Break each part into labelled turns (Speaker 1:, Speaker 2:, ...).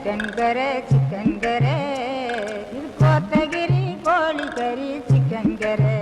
Speaker 1: Chicken கரை இது கோத்தகிரி கோழிக்கறி சிக்கன் கரை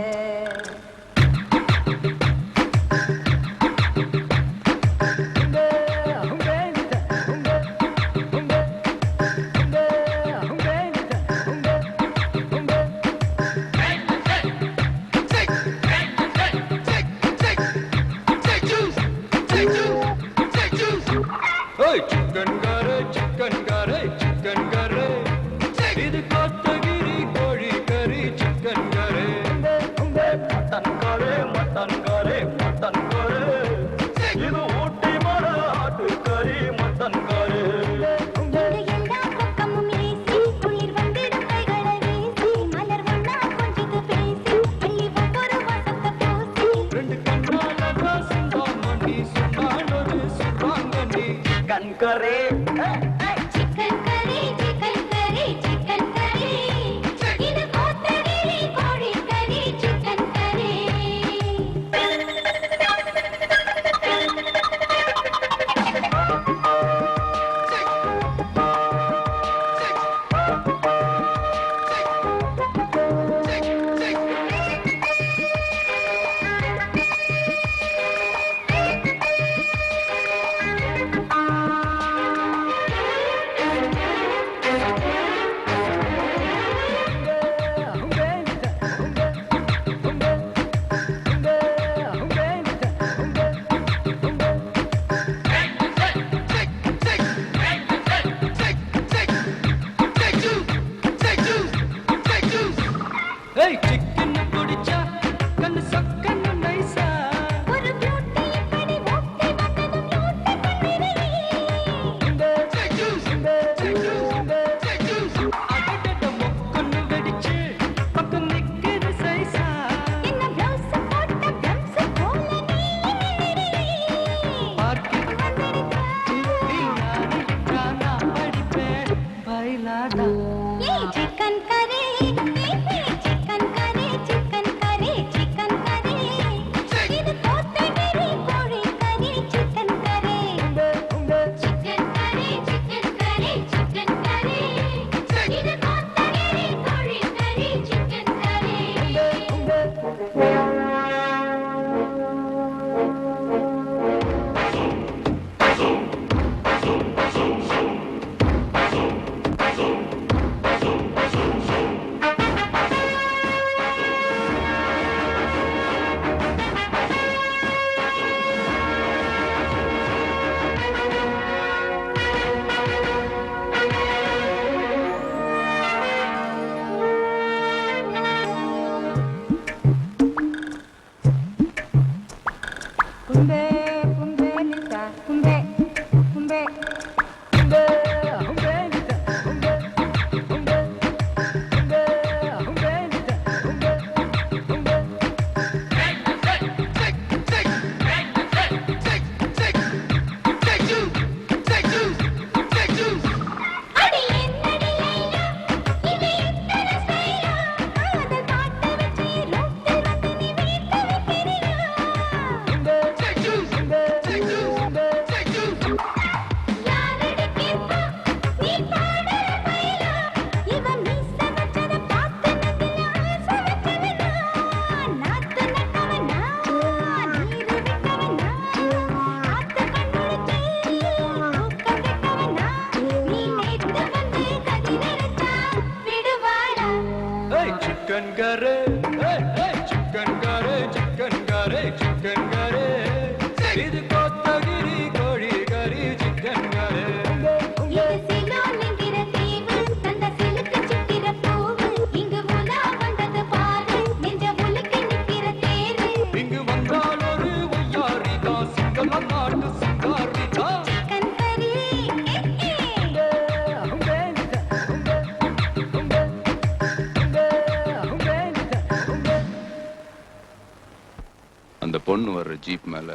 Speaker 2: அந்த பொண்ணு வர்ற ஜீப் மேல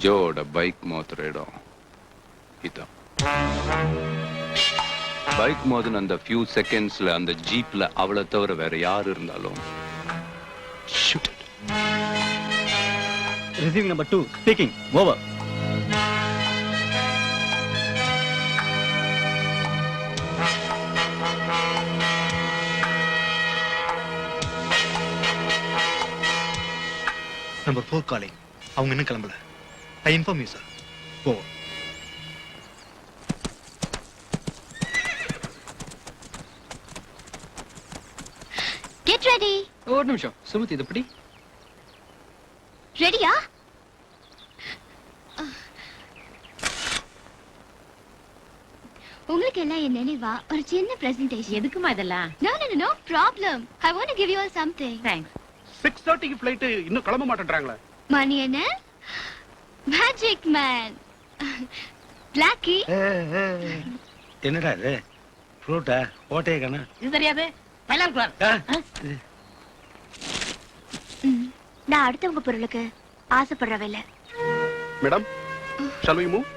Speaker 2: ஜோட பைக் மோத்துற இடம் இதான். பைக் மோதின அந்த ஃபியூ செகண்ட்ஸ்ல அந்த ஜீப்ல அவளை தவிர வேற யாரு இருந்தாலும்
Speaker 3: receiving number 2 speaking over. Number 4 calling. அவங்க இன்னும் கிளம்பல. ஐ இன்ஃபார்ம் யூ சார். போ.
Speaker 4: Get ready.
Speaker 5: ஒரு நிமிஷம் சுமதி, இது எப்படி?
Speaker 4: ரெடியா? உங்களுக்கு எல்லாம் என் நினைவா ஒரு சின்ன பிரசன்டேஷன்.
Speaker 1: எதுக்குமா இதெல்லாம்?
Speaker 4: No problem. I want to give you all something.
Speaker 1: Thanks.
Speaker 6: 6:30க்கு ஃளைட் இன்னும் கிளம்ப மாட்டேன்றாங்களே.
Speaker 4: மணி என்ன? Magic man. Blackie.
Speaker 7: என்னடா இது? ஃப்ரூட்டா? ஓட்டே கண்ணா?
Speaker 1: இது தெரியாது. பைலான் குளார்.
Speaker 4: நான் அடுத்தவங்க பொருளுக்கு ஆசைப்படுறவ இல்ல.
Speaker 6: Madam, shall we move?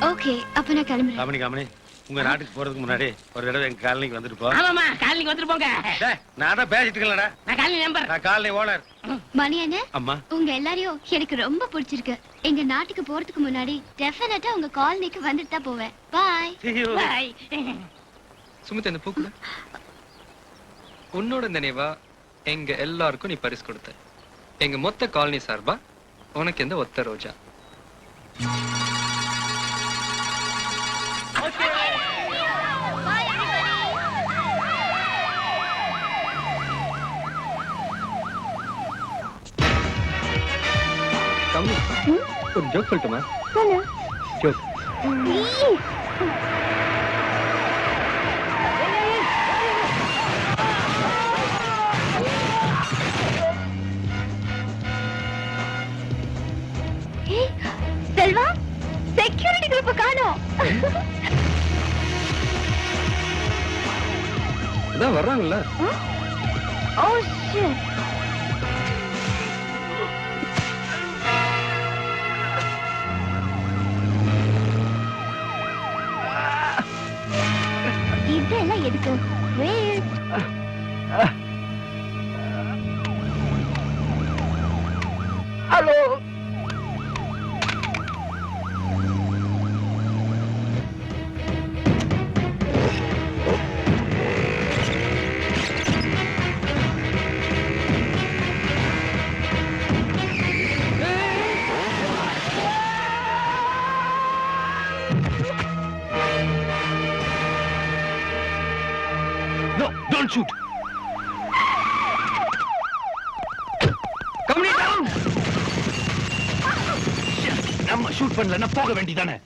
Speaker 4: Okay, அப்ப நான் கிளம்புறேன்.
Speaker 7: காமனி உங்க நாட்டுக்கு போறதுக்கு முன்னாடி ஒரு தடவை எங்க காலனிக்கு வந்துட்டு போ.
Speaker 1: ஆமாமா, காலனிக்கு வந்துட்டு போங்க.
Speaker 7: டேய், நான் தான் பேசிட்டு இருக்கேன்டா.
Speaker 1: நான் காலனி நம்பர்.
Speaker 7: நான் காலனி ஓனர்.
Speaker 4: மணி என்ன?
Speaker 7: அம்மா,
Speaker 4: உங்க எல்லாரையும் எனக்கு ரொம்ப பிடிச்சிருக்கு. எங்க நாட்டுக்கு போறதுக்கு முன்னாடி டெஃபினட்டா உங்க காலனிக்கு வந்துட்டு தான் போவேன். பாய்.
Speaker 7: see you.
Speaker 1: பை.
Speaker 5: சுமதி, அந்த பூக்குல உன்னோட நினைவா எங்க எல்லாருக்கும் நீ பரிசு கொடுத்த. எங்க மொத்த காலனி சார்பா உனக்கு எந்த ஒத்த ரோஜா. கம்மி ஒரு ஜோக் சொல்லட்டுமா? ஜோக்.
Speaker 4: செல்வா, செக்யூரிட்டி குரூப் காணோம்.
Speaker 5: அதான் வர்றாங்கல்ல.
Speaker 4: Oh shit. இதெல்லாம் எதுக்கு? Wait.
Speaker 6: Hello.
Speaker 7: No, don't shoot.
Speaker 5: கம்மி டவுன்.
Speaker 7: நம்ம ஷூட் பண்ணலன்னா போக வேண்டியதானே?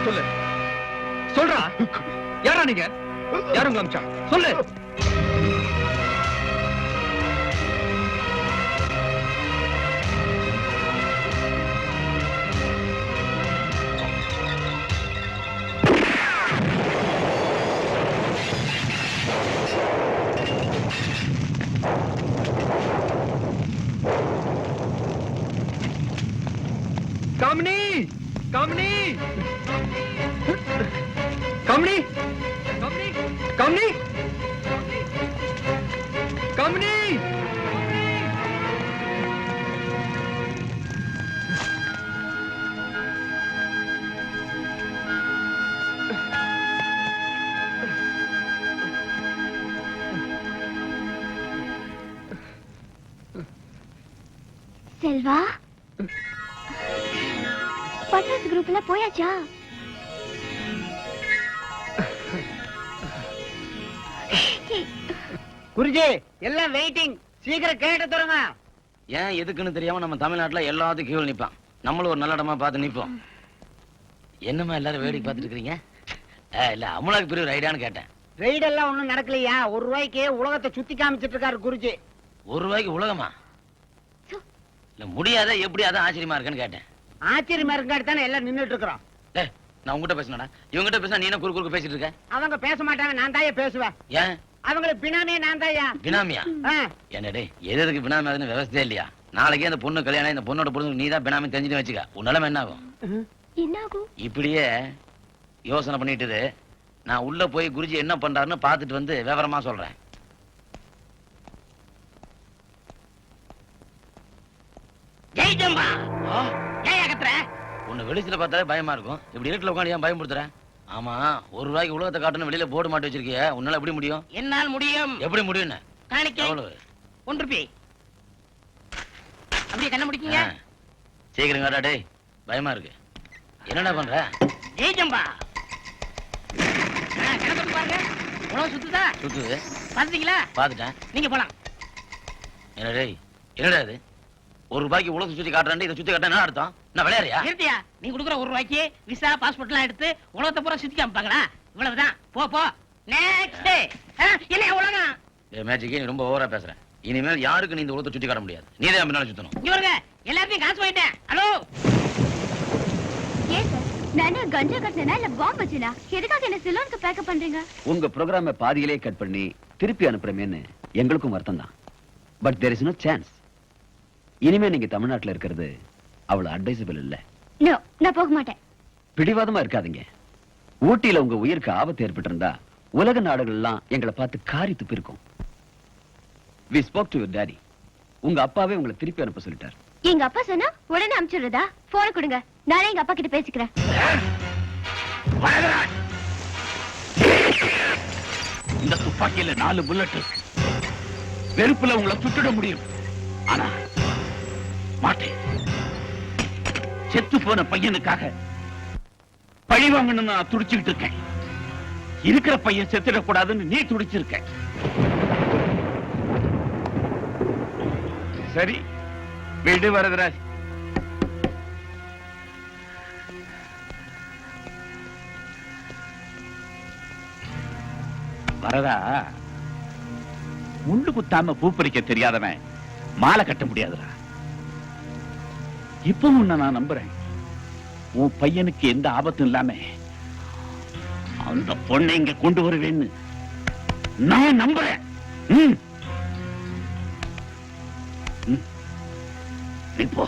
Speaker 5: சொல்லு. சொல்றா. யாரா நீங்க? யாரும் காமிச்சா? சொல்லு. காமினி, காமினி, காமினி, காமினி, காமினி, காமினி.
Speaker 4: செல்வா, பட்டாசு குரூப்ல போயாச்சா?
Speaker 8: குருஜி எல்லாம் வெயிட்டிங், சீக்கிரம் கேட்ட தருங்க.
Speaker 7: ஏன் எதுக்குன்னு தெரியாம நம்ம தமிழ்நாட்டுல எல்லாத்துக்கும் கீழ் நிப்பான். நம்மளும் ஒரு நல்ல இடமா பார்த்து நிப்போம். என்னம்மா எல்லாரும் வேடிக்கை பார்த்துட்டு இருக்கீங்க? இல்ல அமுலாக்கு பெரிய ஒரு ஐடியான்னு கேட்டேன்.
Speaker 8: ரெய்டெல்லாம் ஒண்ணும் நடக்கலையா? ₹1 உலகத்தை சுத்தி காமிச்சிட்டு இருக்காரு குருஜி.
Speaker 7: ₹1 உலகமா? இல்ல முடியாத எப்படி அதான் ஆச்சரியமா இருக்குன்னு கேட்டேன்.
Speaker 8: ஆச்சரியமா இருக்காடு தானே எல்லாம் நின்னுட்டு இருக்கிறோம்.
Speaker 7: நான் உங்ககிட்ட பேசினடா, இவங்ககிட்ட பேசினா நீ என்ன குறுக்கு பேசிட்டு இருக்க?
Speaker 8: அவங்க பேச மாட்டாங்க, நான் தாயா பேசுவேன்.
Speaker 7: ஏன்?
Speaker 8: அவங்களுக்கு பினாமே நான் தாயா.
Speaker 7: பினாமியா? என்னடே எதுக்கு பினாமி அதுன்னு விவசாயம் இல்லையா? நாளைக்கே அந்த பொண்ணு கல்யாணம், இந்த பொண்ணோட பொண்ணு நீ தான் பினாமி தெரிஞ்சுட்டு வச்சுக்க. உன் நிலைமை என்ன ஆகும்?
Speaker 4: என்ன ஆகும்?
Speaker 7: இப்படியே யோசனை பண்ணிட்டு இரு. நான் உள்ள போய் குருஜி என்ன பண்றாருன்னு பார்த்துட்டு வந்து விவரமா சொல்றேன்.
Speaker 8: ஜெய் ஜம்பா. ஏன் கத்துற?
Speaker 7: உன்னை வெளிச்சல பார்த்தாலே பயமா இருக்கும். இப்படி இருட்டுல உட்காந்து ஏன் பயமுறுத்துற? ஆமா, ₹1 உலகத்தை காட்டணும் வெளியில போர்டு மாட்டி வச்சிருக்கிய. உன்னால எப்படி முடியும்?
Speaker 8: என்னால் முடியும்.
Speaker 7: எப்படி முடியும்?
Speaker 8: காணிக்கை
Speaker 7: எவ்வளவு?
Speaker 8: ₹1. அப்படியே கண்ண முடிக்கீங்க.
Speaker 7: சீக்கிரம் காட்டா டேய், பயமா இருக்கு. என்னடா பண்ற?
Speaker 8: ஜெய் ஜம்பா. கணக்கு பாருங்க. உலகம் சுத்துதா?
Speaker 7: சுத்துது.
Speaker 8: பாத்தீங்களா?
Speaker 7: பாத்துட்டேன்.
Speaker 8: நீங்க போலாம்.
Speaker 7: என்ன டேய், என்னடா இது? ₹1 உலகத்தை சுத்தி காட்டுறான், இதை சுத்தி காட்ட என்ன அர்த்தம்? நான் விளையாடுறியா?
Speaker 8: நிறுத்தியா? நீ கொடுக்குற ₹1 விசா பாஸ்போர்ட் எல்லாம் எடுத்து உலகத்தை பூரா சுத்தி காமிப்பாங்களா? இவ்வளவுதான். போ போ. நெக்ஸ்ட். என்ன உலகம்?
Speaker 7: மேஜிக்கே நீ ரொம்ப ஓவரா பேசுற. இனிமேல் யாருக்கு நீ இந்த உலகத்தை சுத்தி காட்ட முடியாது. நீ தான் பின்னால சுத்தணும்.
Speaker 8: இங்க வருங்க. எல்லாத்தையும் காசு வாங்கிட்டேன். ஹலோ.
Speaker 4: ஏன் சார், நானே கஞ்சா கட்டினா இல்ல பாம்பு வச்சினா? எதுக்காக என்ன சிலோனுக்கு பேக்கப் பண்றீங்க?
Speaker 9: உங்க ப்ரோகிராம பாதியிலே கட் பண்ணி திருப்பி அனுப்புறமேன்னு எங்களுக்கும் வருத்தம் தான். But there is no chance. இனிமே நீங்க தமிழ்நாட்டுல இருக்கிறது அவ்வளவு அட்வைசபிள் இல்ல.
Speaker 4: நோ, நான் போக மாட்டேன்.
Speaker 9: பிடிவாதமா இருக்காதீங்க. ஊட்டியில உங்க உயிருக்கு ஆபத்து ஏற்பட்டிருந்தா உலக நாடுகள் எல்லாம் எங்களை பார்த்து காரி துப்பி இருக்கும். We spoke to your daddy. உங்க அப்பாவே உங்களை திருப்பி அனுப்ப சொல்லிட்டார்.
Speaker 4: எங்க அப்பா சொன்னா உடனே அனுப்பிச்சுடுறதா? போன கொடுங்க, நானே எங்க அப்பா கிட்ட பேசிக்கிறேன்.
Speaker 6: இந்த துப்பாக்கியில 4 புல்லட் இருக்கு. வெறுப்புல உங்களை சுட்டுட முடியும். ஆனா மாட்டேன். செத்து போன பையனுக்காக பழி வாங்கணும்னு நான் துடிச்சுக்கிட்டு இருக்கேன். இருக்கிற பையன் செத்துடக்கூடாதுன்னு நீ துடிச்சிருக்க. சரி விடு வரதராஜ். வரதா, முள்ளு குத்தாம பூ பறிக்க தெரியாதவன் மாலை கட்ட முடியாதுடா. இப்ப உன்னை நான் நம்புறேன். உன் பையனுக்கு எந்த ஆபத்தும் இல்லாம அந்த பொண்ணை இங்க கொண்டு வருவேன்னு நான் நம்புறேன். நீ போ.